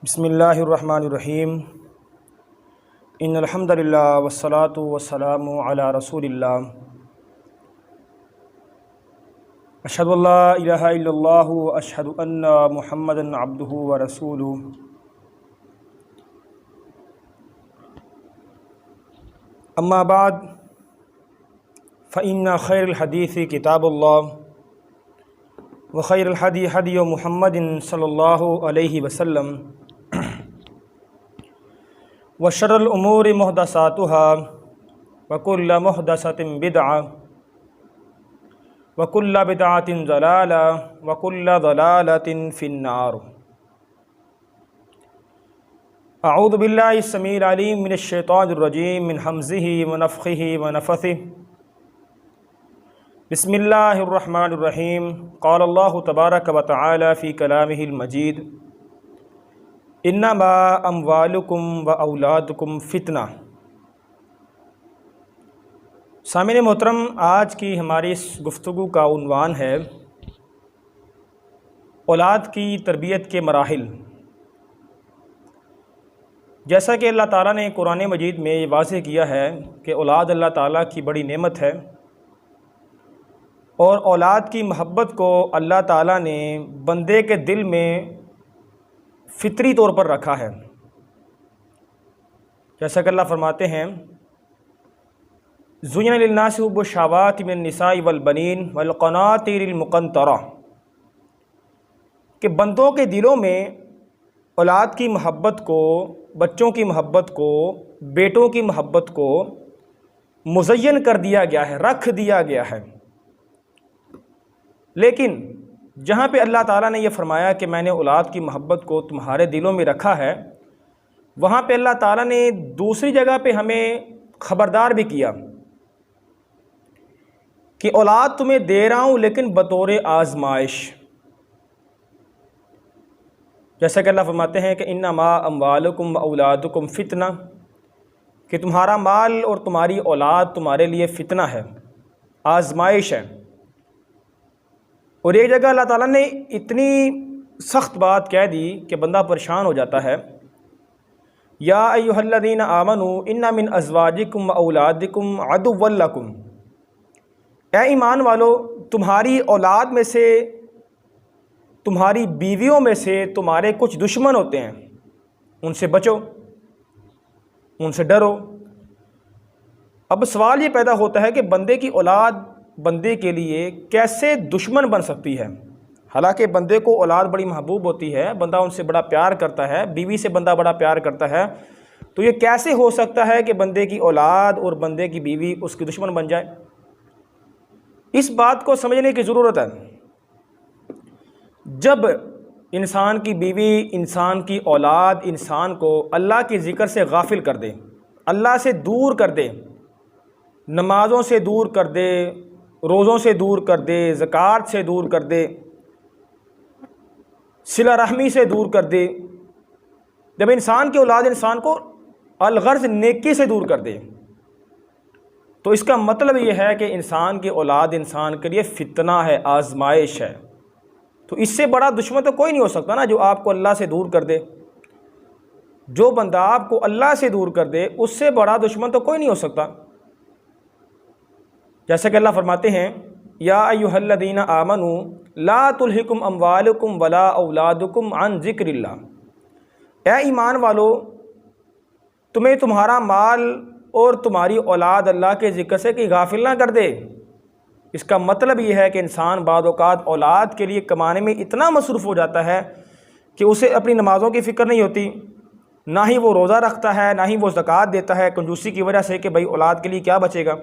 بسم اللہ الرحمن الرحیم ان الحمد للہ والصلاة والسلام علی رسول اللہ اشہد ان لا الہ الا اللہ واشہد ان محمدا عبدہ ورسولہ اما بعد فإن خیر الحدیث کتاب اللہ وخیر الحدی حدی محمد صلی اللہ علیہ وسلم وشر الامور محدثاتها وکل محدثۃ بدعہ وکل بدعۃ ضلالہ وکل ضلالۃ فی النار۔ اعوذ باللہ السمیع العلیم من الشیطان الرجیم من حمزہ ونفخہ ونفثہ۔ بسم اللہ الرحمن الرحیم۔ قال اللہ تبارک وتعالی فی کلامہ المجید انما اموالکم و اولادکم فتنہ۔ سامعین محترم، آج کی ہماری اس گفتگو کا عنوان ہے اولاد کی تربیت کے مراحل۔ جیسا کہ اللہ تعالیٰ نے قرآن مجید میں یہ واضح کیا ہے کہ اولاد اللہ تعالیٰ کی بڑی نعمت ہے، اور اولاد کی محبت کو اللہ تعالیٰ نے بندے کے دل میں فطری طور پر رکھا ہے۔ جیسا کہ اللہ فرماتے ہیں زُيِّنَ لِلنَّاسِ حُبُّ الشَّهَوَاتِ مِنَ النِّسَاءِ وَالْبَنِينَ وَالْقَنَاطِيرِ الْمُقَنطَرَةِ، کہ بندوں کے دلوں میں اولاد کی محبت کو، بچوں کی محبت کو، بیٹوں کی محبت کو مزین کر دیا گیا ہے، رکھ دیا گیا ہے۔ لیکن جہاں پہ اللہ تعالیٰ نے یہ فرمایا کہ میں نے اولاد کی محبت کو تمہارے دلوں میں رکھا ہے، وہاں پہ اللہ تعالیٰ نے دوسری جگہ پہ ہمیں خبردار بھی کیا کہ اولاد تمہیں دے رہا ہوں لیکن بطور آزمائش۔ جیسا کہ اللہ فرماتے ہیں کہ انما اموالکم و اولادکم فتنہ، کہ تمہارا مال اور تمہاری اولاد تمہارے لیے فتنہ ہے، آزمائش ہے۔ اور ایک جگہ اللہ تعالیٰ نے اتنی سخت بات کہہ دی کہ بندہ پریشان ہو جاتا ہے، یا ایھا الذین آمنوا ان من ازواجکم و اولادکم عدوا لکم، اے ایمان والو، تمہاری اولاد میں سے، تمہاری بیویوں میں سے تمہارے کچھ دشمن ہوتے ہیں، ان سے بچو، ان سے ڈرو۔ اب سوال یہ پیدا ہوتا ہے کہ بندے کی اولاد بندے کے لیے کیسے دشمن بن سکتی ہے؟ حالانکہ بندے کو اولاد بڑی محبوب ہوتی ہے، بندہ ان سے بڑا پیار کرتا ہے، بیوی سے بندہ بڑا پیار کرتا ہے، تو یہ کیسے ہو سکتا ہے کہ بندے کی اولاد اور بندے کی بیوی اس کی دشمن بن جائے؟ اس بات کو سمجھنے کی ضرورت ہے۔ جب انسان کی بیوی، انسان کی اولاد انسان کو اللہ کے ذکر سے غافل کر دے، اللہ سے دور کر دے، نمازوں سے دور کر دے، روزوں سے دور کر دے، زکوٰۃ سے دور کر دے، صلہ رحمی سے دور کر دے، جب انسان کی اولاد انسان کو الغرض نیکی سے دور کر دے، تو اس کا مطلب یہ ہے کہ انسان کی اولاد انسان کے لیے فتنہ ہے، آزمائش ہے۔ تو اس سے بڑا دشمن تو کوئی نہیں ہو سکتا نا، جو آپ کو اللہ سے دور کر دے۔ جو بندہ آپ کو اللہ سے دور کر دے، اس سے بڑا دشمن تو کوئی نہیں ہو سکتا۔ جیسا کہ اللہ فرماتے ہیں یا ایھا الذین آمنوا لا تلہکم اموالکم ولا اولادکم عن ذکر اللہ، اے ایمان والو، تمہیں تمہارا مال اور تمہاری اولاد اللہ کے ذکر سے کہ غافل نہ کر دے۔ اس کا مطلب یہ ہے کہ انسان بعض اوقات اولاد کے لیے کمانے میں اتنا مصروف ہو جاتا ہے کہ اسے اپنی نمازوں کی فکر نہیں ہوتی، نہ ہی وہ روزہ رکھتا ہے، نہ ہی وہ زکوٰۃ دیتا ہے، کنجوسی کی وجہ سے کہ بھائی اولاد کے لیے کیا بچے گا۔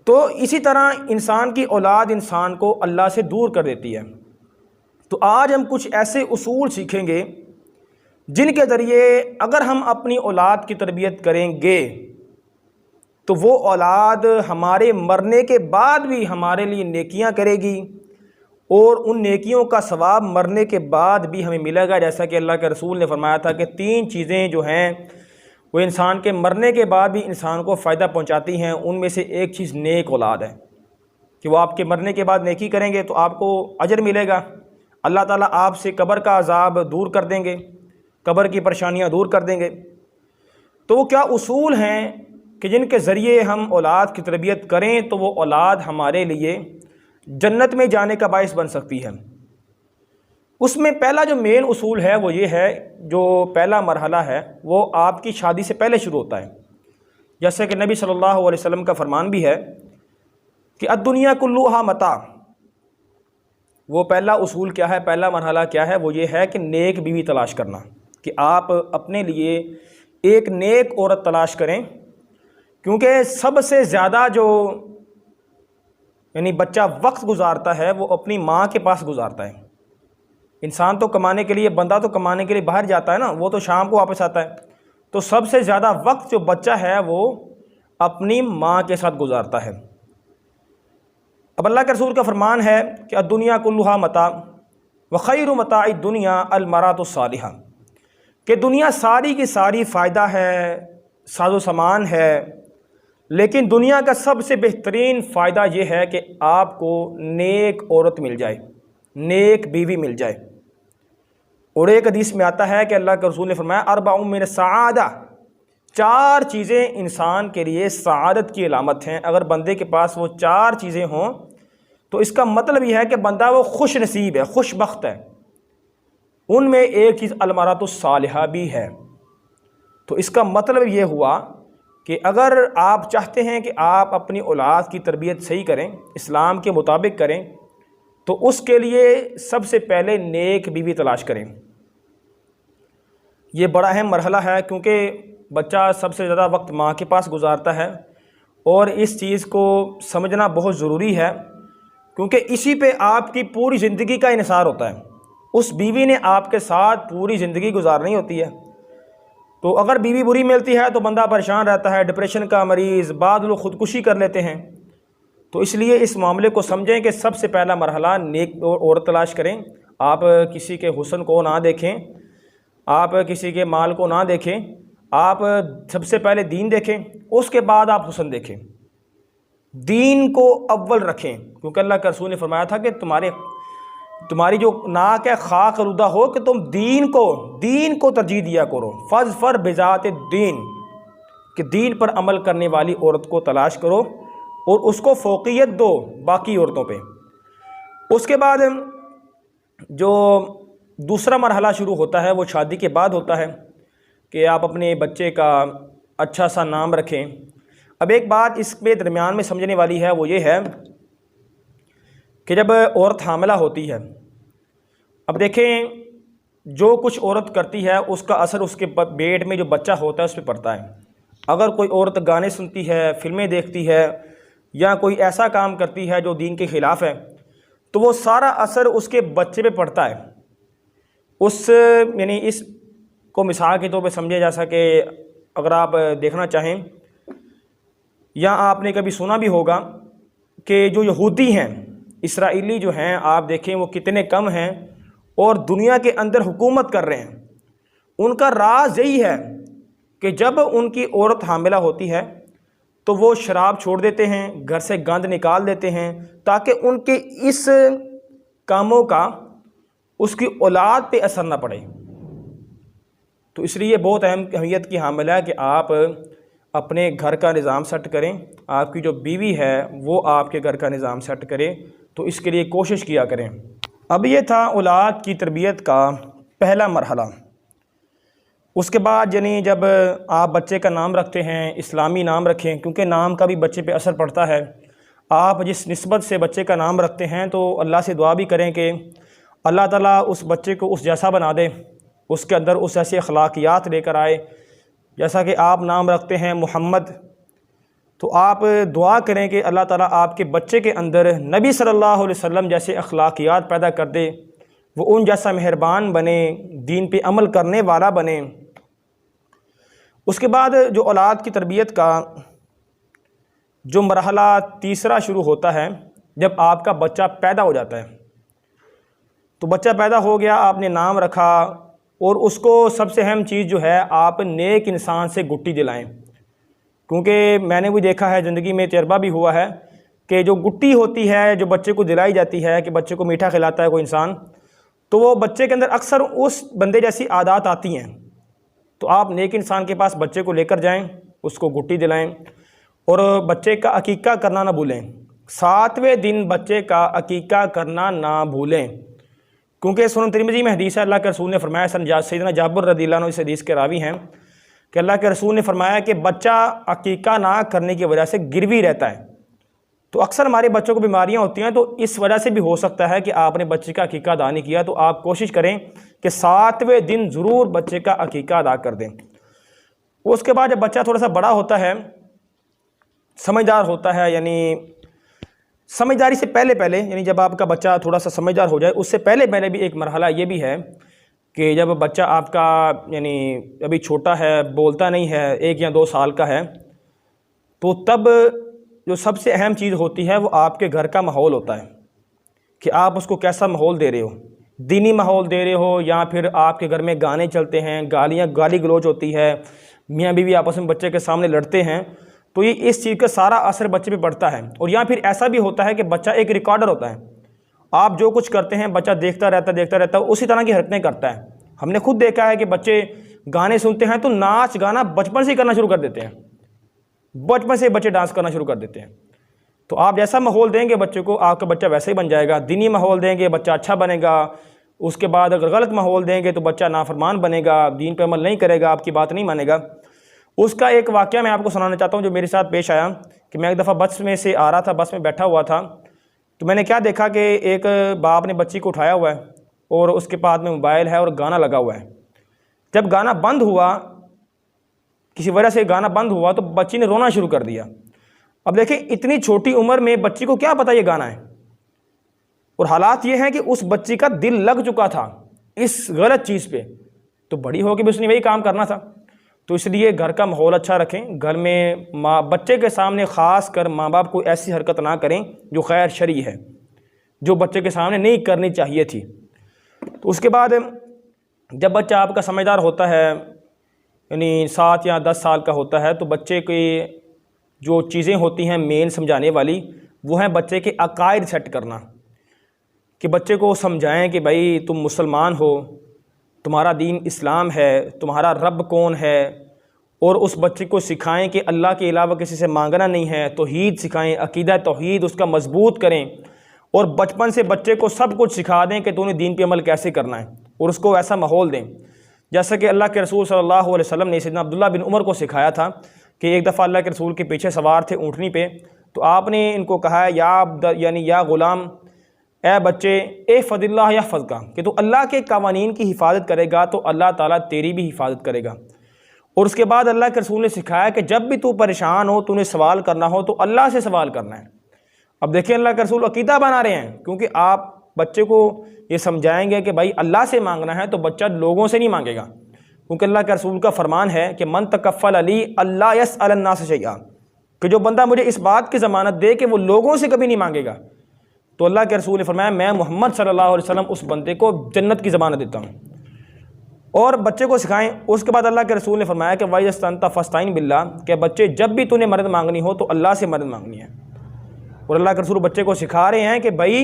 تو اسی طرح انسان کی اولاد انسان کو اللہ سے دور کر دیتی ہے۔ تو آج ہم کچھ ایسے اصول سیکھیں گے جن کے ذریعے اگر ہم اپنی اولاد کی تربیت کریں گے تو وہ اولاد ہمارے مرنے کے بعد بھی ہمارے لیے نیکیاں کرے گی، اور ان نیکیوں کا ثواب مرنے کے بعد بھی ہمیں ملے گا۔ جیسا کہ اللہ کے رسول نے فرمایا تھا کہ 3 چیزیں جو ہیں وہ انسان کے مرنے کے بعد بھی انسان کو فائدہ پہنچاتی ہیں، ان میں سے ایک چیز نیک اولاد ہے، کہ وہ آپ کے مرنے کے بعد نیکی کریں گے تو آپ کو اجر ملے گا، اللہ تعالیٰ آپ سے قبر کا عذاب دور کر دیں گے، قبر کی پریشانیاں دور کر دیں گے۔ تو وہ کیا اصول ہیں کہ جن کے ذریعے ہم اولاد کی تربیت کریں تو وہ اولاد ہمارے لیے جنت میں جانے کا باعث بن سکتی ہے؟ اس میں پہلا جو مین اصول ہے وہ یہ ہے، جو پہلا مرحلہ ہے وہ آپ کی شادی سے پہلے شروع ہوتا ہے، جیسے کہ نبی صلی اللہ علیہ وسلم کا فرمان بھی ہے کہ الدنیا کلھا متاع۔ وہ پہلا اصول کیا ہے، پہلا مرحلہ کیا ہے، وہ یہ ہے کہ نیک بیوی تلاش کرنا، کہ آپ اپنے لیے ایک نیک عورت تلاش کریں، کیونکہ سب سے زیادہ جو یعنی بچہ وقت گزارتا ہے وہ اپنی ماں کے پاس گزارتا ہے۔ انسان تو کمانے کے لیے، بندہ تو کمانے کے لیے باہر جاتا ہے نا، وہ تو شام کو واپس آتا ہے، تو سب سے زیادہ وقت جو بچہ ہے وہ اپنی ماں کے ساتھ گزارتا ہے۔ اب اللہ کے رسول کا فرمان ہے کہ الدنیا کلھا متاع وخیر متاع الدنیا المرأۃ الصالحہ، کہ دنیا ساری کی ساری فائدہ ہے، ساز و سامان ہے، لیکن دنیا کا سب سے بہترین فائدہ یہ ہے کہ آپ کو نیک عورت مل جائے، نیک بیوی مل جائے۔ اور ایک حدیث میں آتا ہے کہ اللہ کے رسول نے فرمایا اربع من السعادہ، 4 چیزیں انسان کے لیے سعادت کی علامت ہیں۔ اگر بندے کے پاس وہ 4 چیزیں ہوں تو اس کا مطلب یہ ہے کہ بندہ وہ خوش نصیب ہے، خوش بخت ہے۔ ان میں ایک چیز المرأۃ الصالحہ بھی ہے۔ تو اس کا مطلب یہ ہوا کہ اگر آپ چاہتے ہیں کہ آپ اپنی اولاد کی تربیت صحیح کریں، اسلام کے مطابق کریں، تو اس کے لیے سب سے پہلے نیک بیوی تلاش کریں۔ یہ بڑا اہم مرحلہ ہے، کیونکہ بچہ سب سے زیادہ وقت ماں کے پاس گزارتا ہے، اور اس چیز کو سمجھنا بہت ضروری ہے، کیونکہ اسی پہ آپ کی پوری زندگی کا انحصار ہوتا ہے۔ اس بیوی نے آپ کے ساتھ پوری زندگی گزارنی ہوتی ہے، تو اگر بیوی بری ملتی ہے تو بندہ پریشان رہتا ہے، ڈپریشن کا مریض، بعض لوگ خودکشی کر لیتے ہیں۔ تو اس لیے اس معاملے کو سمجھیں کہ سب سے پہلا مرحلہ نیک عورت تلاش کریں۔ آپ کسی کے حسن کو نہ دیکھیں، آپ کسی کے مال کو نہ دیکھیں، آپ سب سے پہلے دین دیکھیں، اس کے بعد آپ حسن دیکھیں۔ دین کو اول رکھیں، کیونکہ اللہ کے رسول نے فرمایا تھا کہ تمہاری جو ناک ہے خاک آلودہ ہو کہ تم دین کو ترجیح دیا کرو، فاظفر بذات الدین، کہ دین پر عمل کرنے والی عورت کو تلاش کرو اور اس کو فوقیت دو باقی عورتوں پہ۔ اس کے بعد جو دوسرا مرحلہ شروع ہوتا ہے وہ شادی کے بعد ہوتا ہے، کہ آپ اپنے بچے کا اچھا سا نام رکھیں۔ اب ایک بات اس میں درمیان میں سمجھنے والی ہے، وہ یہ ہے کہ جب عورت حاملہ ہوتی ہے، اب دیکھیں جو کچھ عورت کرتی ہے اس کا اثر اس کے پیٹ میں جو بچہ ہوتا ہے اس پہ پڑتا ہے۔ اگر کوئی عورت گانے سنتی ہے، فلمیں دیکھتی ہے، یا کوئی ایسا کام کرتی ہے جو دین کے خلاف ہے، تو وہ سارا اثر اس کے بچے پہ پڑتا ہے۔ یعنی اس کو مثال کے طور پہ سمجھا جا سکے، اگر آپ دیکھنا چاہیں، یا آپ نے کبھی سنا بھی ہوگا کہ جو یہودی ہیں، اسرائیلی جو ہیں، آپ دیکھیں وہ کتنے کم ہیں اور دنیا کے اندر حکومت کر رہے ہیں۔ ان کا راز یہی ہے کہ جب ان کی عورت حاملہ ہوتی ہے تو وہ شراب چھوڑ دیتے ہیں، گھر سے گند نکال دیتے ہیں، تاکہ ان کے اس کاموں کا اس کی اولاد پہ اثر نہ پڑے۔ تو اس لیے بہت اہمیت کی حامل ہے کہ آپ اپنے گھر کا نظام سیٹ کریں، آپ کی جو بیوی ہے وہ آپ کے گھر کا نظام سیٹ کرے، تو اس کے لیے کوشش کیا کریں۔ اب یہ تھا اولاد کی تربیت کا پہلا مرحلہ۔ اس کے بعد یعنی جب آپ بچے کا نام رکھتے ہیں، اسلامی نام رکھیں، کیونکہ نام کا بھی بچے پہ اثر پڑتا ہے۔ آپ جس نسبت سے بچے کا نام رکھتے ہیں تو اللہ سے دعا بھی کریں کہ اللہ تعالیٰ اس بچے کو اس جیسا بنا دے، اس کے اندر اس ایسی اخلاقیات لے کر آئے۔ جیسا کہ آپ نام رکھتے ہیں محمد، تو آپ دعا کریں کہ اللہ تعالیٰ آپ کے بچے کے اندر نبی صلی اللہ علیہ وسلم جیسے اخلاقیات پیدا کر دے، وہ ان جیسا مہربان بنے، دین پہ عمل کرنے والا بنے۔ اس کے بعد جو اولاد کی تربیت کا جو مرحلہ تیسرا شروع ہوتا ہے، جب آپ کا بچہ پیدا ہو جاتا ہے، تو بچہ پیدا ہو گیا، آپ نے نام رکھا، اور اس کو سب سے اہم چیز جو ہے آپ نیک انسان سے گٹی دلائیں، کیونکہ میں نے بھی دیکھا ہے، زندگی میں تجربہ بھی ہوا ہے کہ جو گٹی ہوتی ہے جو بچے کو دلائی جاتی ہے، کہ بچے کو میٹھا کھلاتا ہے کوئی انسان، تو وہ بچے کے اندر اکثر اس بندے جیسی عادات آتی ہیں. تو آپ نیک انسان کے پاس بچے کو لے کر جائیں، اس کو گٹی دلائیں اور بچے کا عقیقہ کرنا نہ بھولیں. 7ویں دن بچے کا عقیقہ کرنا نہ بھولیں، کیونکہ سنن ترمذی میں حدیث ہے، اللہ کے رسول نے فرمایا، سیدنا جابر رضی اللہ عنہ اس حدیث کے راوی ہیں، کہ اللہ کے رسول نے فرمایا کہ بچہ عقیقہ نہ کرنے کی وجہ سے گروی رہتا ہے. تو اکثر ہمارے بچوں کو بیماریاں ہوتی ہیں، تو اس وجہ سے بھی ہو سکتا ہے کہ آپ نے بچے کا عقیقہ ادا نہیں کیا. تو آپ کوشش کریں کہ 7ویں دن ضرور بچے کا عقیقہ ادا کر دیں. اس کے بعد جب بچہ تھوڑا سا بڑا ہوتا ہے، سمجھدار ہوتا ہے، یعنی سمجھداری سے پہلے یعنی جب آپ کا بچہ تھوڑا سا سمجھدار ہو جائے، اس سے پہلے بھی ایک مرحلہ یہ بھی ہے کہ جب بچہ آپ کا یعنی ابھی چھوٹا ہے، بولتا نہیں ہے، 1 یا 2 سال کا ہے، تو تب جو سب سے اہم چیز ہوتی ہے وہ آپ کے گھر کا ماحول ہوتا ہے کہ آپ اس کو کیسا ماحول دے رہے ہو. دینی ماحول دے رہے ہو یا پھر آپ کے گھر میں گانے چلتے ہیں، گالی گلوچ ہوتی ہے، میاں بیوی آپس میں بچے کے سامنے لڑتے ہیں، تو یہ اس چیز کا سارا اثر بچے پہ پڑتا ہے. اور یا پھر ایسا بھی ہوتا ہے کہ بچہ ایک ریکارڈر ہوتا ہے، آپ جو کچھ کرتے ہیں بچہ دیکھتا رہتا ہے، اسی طرح کی حرکتیں کرتا ہے. ہم نے خود دیکھا ہے کہ بچے گانے سنتے ہیں تو ناچ گانا بچپن سے ہی کرنا شروع کر دیتے ہیں، بچپن سے بچے ڈانس کرنا شروع کر دیتے ہیں. تو آپ جیسا ماحول دیں گے بچے کو، آپ کا بچہ ویسے ہی بن جائے گا. دینی ماحول دیں گے بچہ اچھا بنے گا. اس کے بعد اگر غلط ماحول دیں گے تو بچہ نافرمان بنے گا، دین پہ عمل نہیں کرے گا، آپ کی بات نہیں مانے گا. اس کا ایک واقعہ میں آپ کو سنانا چاہتا ہوں جو میرے ساتھ پیش آیا. کہ میں ایک دفعہ بس میں سے آ رہا تھا، بس میں بیٹھا ہوا تھا، تو میں نے کیا دیکھا کہ ایک باپ نے بچی کو اٹھایا ہوا ہے اور اس کے پاس میں موبائل ہے اور گانا لگا ہوا ہے. جب گانا بند ہوا، کسی وجہ سے گانا بند ہوا، تو بچی نے رونا شروع کر دیا. اب دیکھیں اتنی چھوٹی عمر میں بچی کو کیا پتہ یہ گانا ہے، اور حالات یہ ہیں کہ اس بچی کا دل لگ چکا تھا اس غلط چیز پہ، تو بڑی ہو کے بھی اس نے وہی کام کرنا تھا. تو اس لیے گھر کا ماحول اچھا رکھیں. گھر میں بچے کے سامنے خاص کر ماں باپ کو ایسی حرکت نہ کریں جو غیر شرعی ہے، جو بچے کے سامنے نہیں کرنی چاہیے تھی. تو اس کے بعد جب بچہ آپ کا سمجھدار ہوتا ہے، یعنی 7 یا 10 سال کا ہوتا ہے، تو بچے کی جو چیزیں ہوتی ہیں مین سمجھانے والی، وہ ہیں بچے کے عقائد سیٹ کرنا. کہ بچے کو سمجھائیں کہ بھائی تم مسلمان ہو، تمہارا دین اسلام ہے، تمہارا رب کون ہے، اور اس بچے کو سکھائیں کہ اللہ کے علاوہ کسی سے مانگنا نہیں ہے. توحید سکھائیں، عقیدہ توحید اس کا مضبوط کریں، اور بچپن سے بچے کو سب کچھ سکھا دیں کہ تو نے دین پہ عمل کیسے کرنا ہے، اور اس کو ایسا ماحول دیں. جیسا کہ اللہ کے رسول صلی اللہ علیہ وسلم نے سیدنا عبداللہ بن عمر کو سکھایا تھا کہ ایک دفعہ اللہ کے رسول کے پیچھے سوار تھے اونٹنی پہ، تو آپ نے ان کو کہا ہے یا غلام، اے بچے، احفظ اللہ یحفظک، کہ تو اللہ کے قوانین کی حفاظت کرے گا تو اللہ تعالیٰ تیری بھی حفاظت کرے گا. اور اس کے بعد اللہ کے رسول نے سکھایا کہ جب بھی تو پریشان ہو، تو نے سوال کرنا ہو تو اللہ سے سوال کرنا ہے. اب دیکھیں اللہ کے رسول عقیدہ بنا رہے ہیں، کیونکہ آپ بچے کو یہ سمجھائیں گے کہ بھائی اللہ سے مانگنا ہے، تو بچہ لوگوں سے نہیں مانگے گا، کیونکہ اللہ کے رسول کا فرمان ہے کہ من تکفل علی اللہ یسأل الناس شیئا، کہ جو بندہ مجھے اس بات کی ضمانت دے کہ وہ لوگوں سے کبھی نہیں مانگے گا، تو اللہ کے رسول نے فرمایا میں محمد صلی اللہ علیہ وسلم اس بندے کو جنت کی ضمانت دیتا ہوں. اور بچے کو سکھائیں. اس کے بعد اللہ کے رسول نے فرمایا کہ وَإِذَا اسْتَعَنْتَ فَاسْتَعِنْ بِاللَّهِ، کہ بچے جب بھی تو نے مدد مانگنی ہو تو اللہ سے مدد مانگنی ہے. اور اللہ کے رسول بچے کو سکھا رہے ہیں کہ بھائی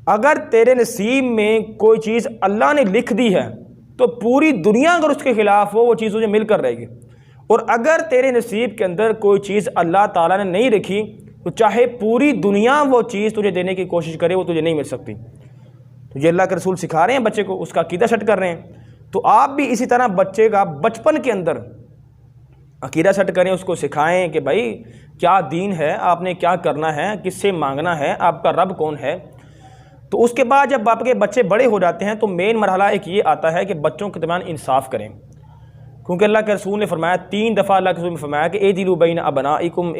اگر تیرے نصیب میں کوئی چیز اللہ نے لکھ دی ہے تو پوری دنیا اگر اس کے خلاف ہو وہ چیز تجھے مل کر رہے گی، اور اگر تیرے نصیب کے اندر کوئی چیز اللہ تعالیٰ نے نہیں رکھی تو چاہے پوری دنیا وہ چیز تجھے دینے کی کوشش کرے وہ تجھے نہیں مل سکتی. تو یہ اللہ کے رسول سکھا رہے ہیں بچے کو، اس کا عقیدہ سیٹ کر رہے ہیں. تو آپ بھی اسی طرح بچے کا بچپن کے اندر عقیدہ سیٹ کریں، اس کو سکھائیں کہ بھائی کیا دین ہے، آپ نے کیا کرنا ہے، کس سے مانگنا ہے، آپ کا رب کون ہے. تو اس کے بعد جب آپ کے بچے بڑے ہو جاتے ہیں تو مین مرحلہ ایک یہ آتا ہے کہ بچوں کے درمیان انصاف کریں، کیونکہ اللہ کے رسول نے فرمایا 3 دفعہ اللہ کے رسول نے فرمایا کہ اعدلوا بین ابنائکم،